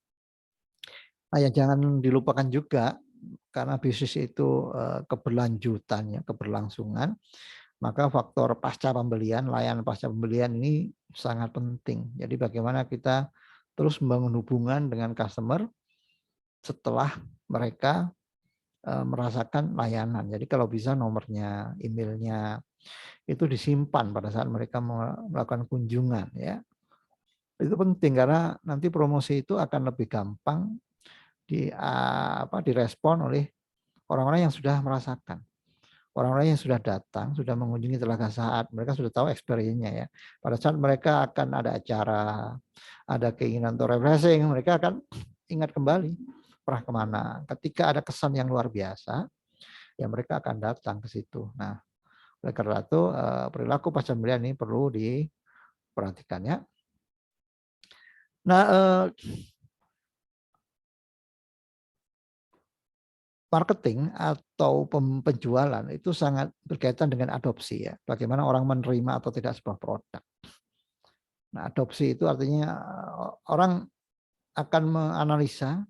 Nah, yang jangan dilupakan juga, karena bisnis itu keberlanjutannya, keberlangsungan, maka faktor pasca pembelian, layanan pasca pembelian ini sangat penting. Jadi bagaimana kita terus membangun hubungan dengan customer setelah mereka merasakan layanan. Jadi kalau bisa nomornya, emailnya itu disimpan pada saat mereka melakukan kunjungan ya. Itu penting karena nanti promosi itu akan lebih gampang direspon oleh orang-orang yang sudah merasakan. Orang-orang yang sudah datang, sudah mengunjungi telaga saat, mereka sudah tahu experience-nya ya. Pada saat mereka akan ada acara, ada keinginan untuk refreshing, mereka akan ingat kembali pernah kemana. Ketika ada kesan yang luar biasa, ya mereka akan datang ke situ. Nah, oleh karena itu perilaku pasca pembelian ini perlu diperhatikan ya. Nah, marketing atau penjualan itu sangat berkaitan dengan adopsi ya. Bagaimana orang menerima atau tidak sebuah produk. Nah, adopsi itu artinya orang akan menganalisa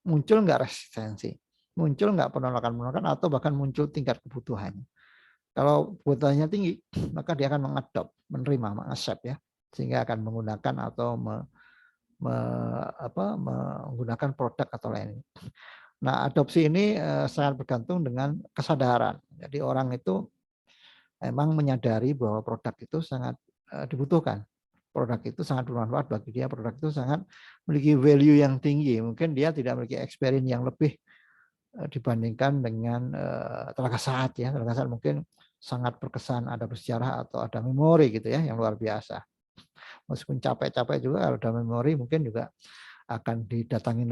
muncul nggak resistensi, muncul nggak penolakan-penolakan atau bahkan muncul tingkat kebutuhannya. Kalau kebutuhannya tinggi, maka dia akan mengadop, menerima, mengaccept ya, sehingga akan menggunakan atau menggunakan produk atau lain. Nah, adopsi ini sangat bergantung dengan kesadaran. Jadi orang itu memang menyadari bahwa produk itu sangat dibutuhkan. Produk itu sangat bermanfaat bagi dia, produk itu sangat memiliki value yang tinggi. Mungkin dia tidak memiliki experience yang lebih dibandingkan dengan telaga saat ya. Telaga saat mungkin sangat berkesan, ada bersejarah atau ada memori gitu ya yang luar biasa. Meskipun capek-capek juga kalau ada memori mungkin juga akan datangin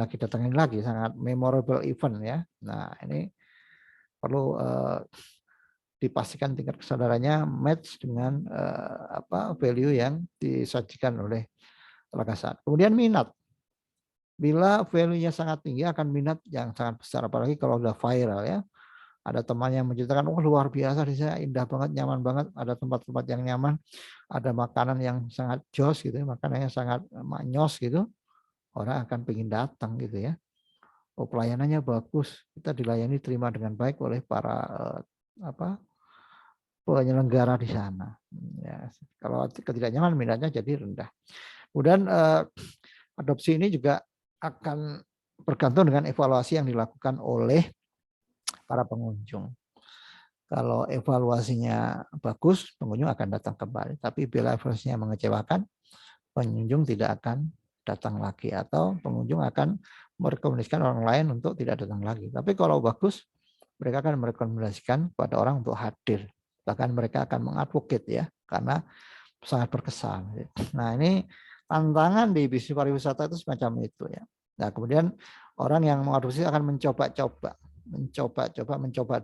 lagi, sangat memorable event ya. Nah, ini perlu dipastikan tingkat kesadarannya match dengan value yang disajikan oleh telaga saat. Kemudian minat. Bila value-nya sangat tinggi akan minat yang sangat besar, apalagi kalau udah viral ya. Ada teman yang menceritakan, oh luar biasa di sana, indah banget, nyaman banget, ada tempat-tempat yang nyaman, ada makanan yang sangat jos gitu, makanannya sangat manyos gitu, orang akan pengen datang gitu ya. Oh pelayanannya bagus, kita dilayani terima dengan baik oleh para penyelenggara di sana. Ya, kalau ketidaknyaman minatnya jadi rendah. Kemudian adopsi ini juga akan bergantung dengan evaluasi yang dilakukan oleh para pengunjung. Kalau evaluasinya bagus, pengunjung akan datang kembali. Tapi bila evaluasinya mengecewakan, pengunjung tidak akan datang lagi atau pengunjung akan merekomendasikan orang lain untuk tidak datang lagi. Tapi kalau bagus, mereka akan merekomendasikan kepada orang untuk hadir. Bahkan mereka akan mengadvocate ya, karena sangat berkesan. Nah ini tantangan di bisnis pariwisata itu semacam itu ya. Nah kemudian orang yang mengadopsi akan mencoba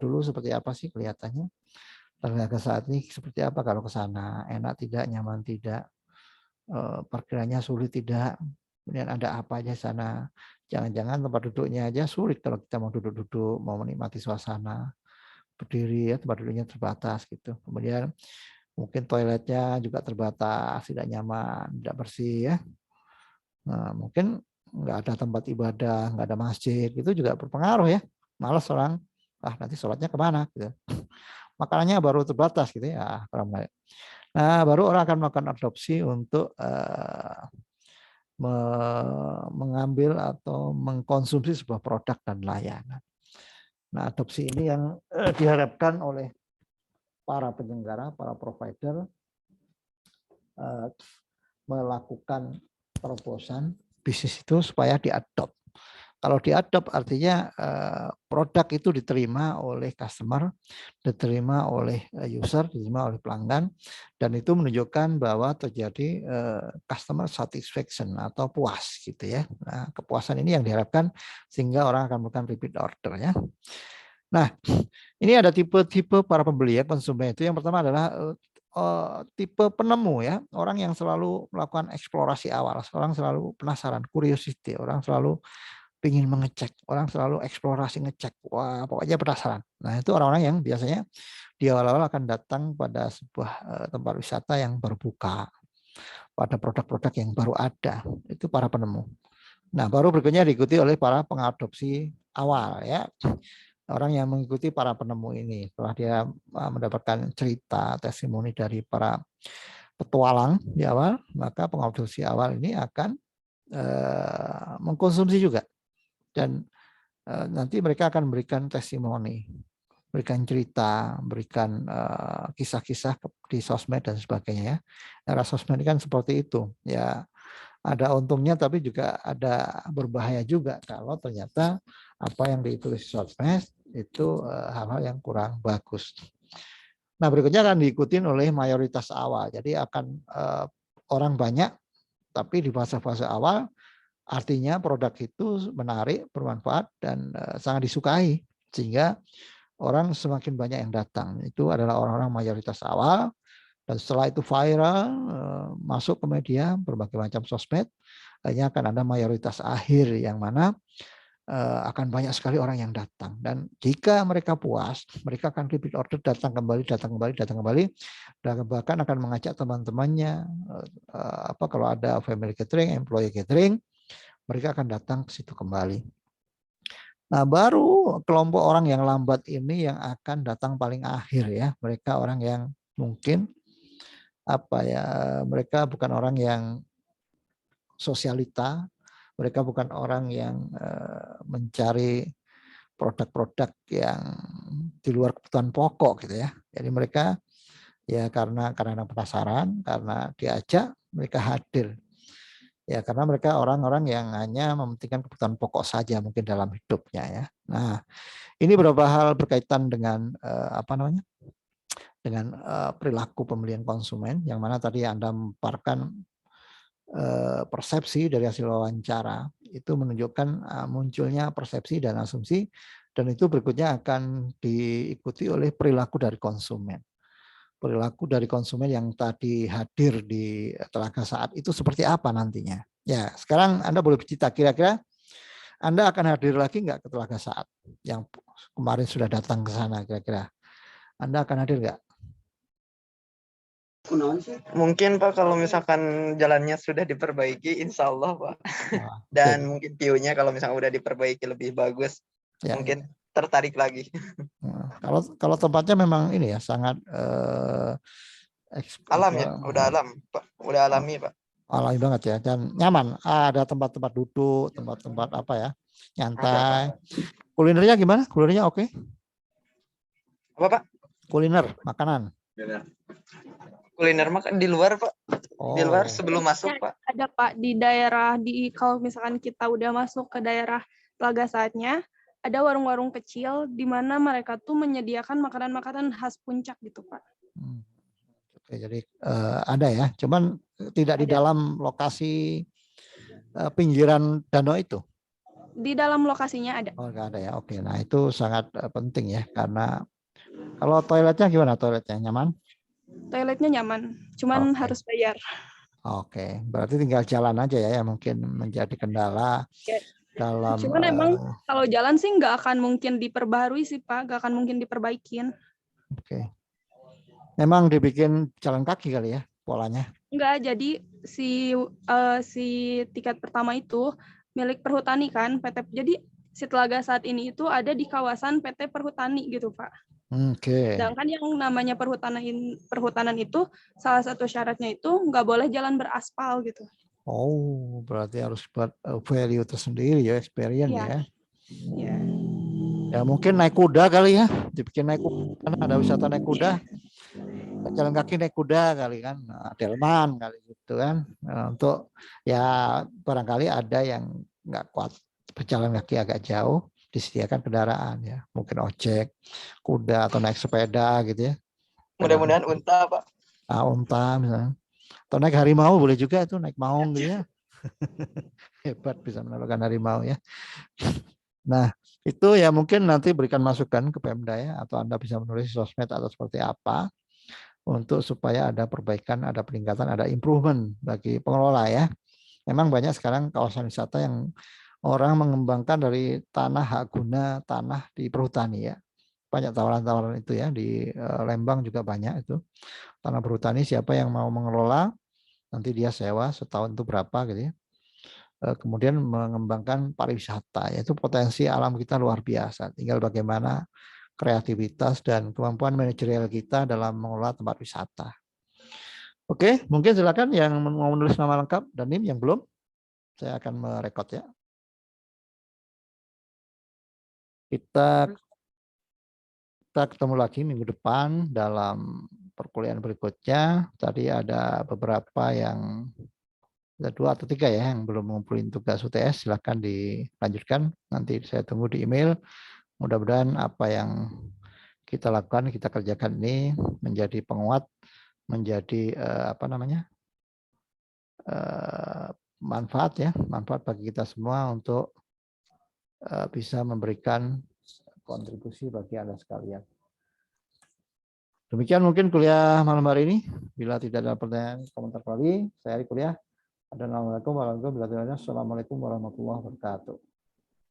dulu seperti apa sih kelihatannya. Telaga saat ini seperti apa kalau ke sana, enak tidak, nyaman tidak, parkirannya sulit tidak, kemudian ada apa aja sana. Jangan-jangan tempat duduknya aja sulit kalau kita mau duduk-duduk, mau menikmati suasana, berdiri ya tempat duduknya terbatas gitu. Kemudian Mungkin toiletnya juga terbatas, tidak nyaman, tidak bersih ya. Nah, mungkin nggak ada tempat ibadah, nggak ada masjid, itu juga berpengaruh ya. Malas orang, nanti sholatnya kemana? Gitu. Makanannya baru terbatas gitu ya. Nah, baru orang akan melakukan adopsi untuk mengambil atau mengkonsumsi sebuah produk dan layanan. Nah, adopsi ini yang diharapkan oleh para penyelenggara, para provider melakukan terobosan bisnis itu supaya diadop. Kalau diadop artinya produk itu diterima oleh customer, diterima oleh user, diterima oleh pelanggan, dan itu menunjukkan bahwa terjadi customer satisfaction atau puas gitu ya. Nah, kepuasan ini yang diharapkan sehingga orang akan melakukan repeat order ya. Nah, ini ada tipe-tipe para pembeli ya, konsumen itu. Yang pertama adalah tipe penemu ya, orang yang selalu melakukan eksplorasi awal, orang selalu penasaran, curiosity, orang selalu ingin mengecek, orang selalu eksplorasi ngecek, wah pokoknya penasaran. Nah itu orang-orang yang biasanya di awal-awal akan datang pada sebuah tempat wisata yang baru buka, pada produk-produk yang baru ada, itu para penemu. Nah baru berikutnya diikuti oleh para pengadopsi awal ya. Orang yang mengikuti para penemu ini setelah dia mendapatkan cerita testimoni dari para petualang di awal, maka pengadopsi awal ini akan mengkonsumsi juga dan nanti mereka akan memberikan testimoni, berikan cerita, berikan kisah-kisah di sosmed dan sebagainya ya. Era sosmed kan seperti itu ya. Ada untungnya tapi juga ada berbahaya juga kalau ternyata apa yang ditulis di sosmed itu hal-hal yang kurang bagus. Nah berikutnya akan diikuti oleh mayoritas awal. Jadi akan orang banyak tapi di fase-fase awal artinya produk itu menarik, bermanfaat dan sangat disukai sehingga orang semakin banyak yang datang. Itu adalah orang-orang mayoritas awal. Dan setelah itu viral, masuk ke media, berbagai macam sosmed, hanya akan ada mayoritas akhir yang mana akan banyak sekali orang yang datang. Dan jika mereka puas, mereka akan repeat order, datang kembali, dan bahkan akan mengajak teman-temannya, kalau ada family catering, employee catering, mereka akan datang ke situ kembali. Nah, baru kelompok orang yang lambat ini yang akan datang paling akhir ya. Mereka orang yang mungkin mereka bukan orang yang sosialita, mereka bukan orang yang mencari produk-produk yang di luar kebutuhan pokok gitu ya. Jadi mereka ya karena penasaran, karena diajak mereka hadir. Ya karena mereka orang-orang yang hanya mementingkan kebutuhan pokok saja mungkin dalam hidupnya ya. Nah, ini beberapa hal berkaitan dengan dengan perilaku pembelian konsumen yang mana tadi Anda memaparkan persepsi dari hasil wawancara itu menunjukkan munculnya persepsi dan asumsi dan itu berikutnya akan diikuti oleh perilaku dari konsumen. Perilaku dari konsumen yang tadi hadir di Telaga Saat itu seperti apa nantinya? Ya, sekarang Anda boleh bercerita kira-kira Anda akan hadir lagi nggak ke Telaga Saat yang kemarin sudah datang ke sana kira-kira? Anda akan hadir nggak? Mungkin Pak kalau misalkan jalannya sudah diperbaiki, insya Allah Pak. Dan mungkin view-nya kalau misalkan udah diperbaiki lebih bagus, ya, mungkin tertarik lagi. Kalau tempatnya memang ini ya sangat alam ya, udah alam Pak, udah alami Pak. Alami banget ya dan nyaman. Ada tempat-tempat duduk, tempat-tempat nyantai. Kulinernya gimana? Kulinernya oke? Apa Pak? Kuliner, makanan. Kuliner makan di luar Pak, di luar sebelum masuk Pak. Ada Pak di daerah kalau misalkan kita udah masuk ke daerah Telaga Saatnya, ada warung-warung kecil di mana mereka tuh menyediakan makanan-makanan khas Puncak gitu Pak. Oke, jadi ada ya, cuman tidak di dalam lokasi pinggiran danau itu. Di dalam lokasinya ada. Oh, nggak ada ya. Oke, nah itu sangat penting ya karena kalau toiletnya gimana? Toiletnya nyaman? Toiletnya nyaman, cuman harus bayar. Oke, berarti tinggal jalan aja ya yang mungkin menjadi kendala dalam. Cuman emang kalau jalan sih nggak akan mungkin diperbarui sih Pak, nggak akan mungkin diperbaikin. Oke. Memang dibikin jalan kaki kali ya polanya. Enggak, jadi si tiket pertama itu milik Perhutani kan, PT. Jadi si Telaga Saat ini itu ada di kawasan PT Perhutani gitu, Pak. Oke. Sedangkan yang namanya perhutanan itu salah satu syaratnya itu nggak boleh jalan beraspal gitu. Oh, berarti harus buat value tersendiri ya, experience Iya. ya. Ya. Ya mungkin naik kuda kali ya, dibikin naik kuda, karena ada wisata naik kuda, jalan kaki naik kuda kali kan, nah, delman kali gitu kan. Nah, untuk ya barangkali ada yang nggak kuat berjalan kaki agak jauh, disediakan kendaraan ya, mungkin ojek, kuda atau naik sepeda gitu ya. Mudah-mudahan unta, Pak. Unta misalnya. Atau naik harimau boleh juga itu, naik maung gitu ya. Hebat bisa menolongkan harimau ya. Nah, itu ya mungkin nanti berikan masukan ke Pemda ya, atau Anda bisa menulis di sosmed atau seperti apa untuk supaya ada perbaikan, ada peningkatan, ada improvement bagi pengelola ya. Memang banyak sekarang kawasan wisata yang orang mengembangkan dari tanah hak guna tanah di perhutani ya. Banyak tawaran-tawaran itu ya, di Lembang juga banyak itu. Tanah perhutani siapa yang mau mengelola, nanti dia sewa setahun itu berapa gitu ya. Kemudian mengembangkan pariwisata, yaitu potensi alam kita luar biasa. Tinggal bagaimana kreativitas dan kemampuan manajerial kita dalam mengelola tempat wisata. Oke, mungkin silakan yang mau menulis nama lengkap dan NIM yang belum, saya akan merekod ya. Kita ketemu lagi minggu depan dalam perkuliahan berikutnya. Tadi ada beberapa yang ada 2 atau 3 ya yang belum mengumpulin tugas UTS, silahkan dilanjutkan. Nanti saya tunggu di email. Mudah-mudahan apa yang kita lakukan, kita kerjakan ini menjadi penguat, menjadi manfaat ya, manfaat bagi kita semua untuk bisa memberikan kontribusi bagi Anda sekalian. Demikian mungkin kuliah malam hari ini. Bila tidak ada pertanyaan komentar lagi, saya kuliah. Assalamualaikum warahmatullahi wabarakatuh.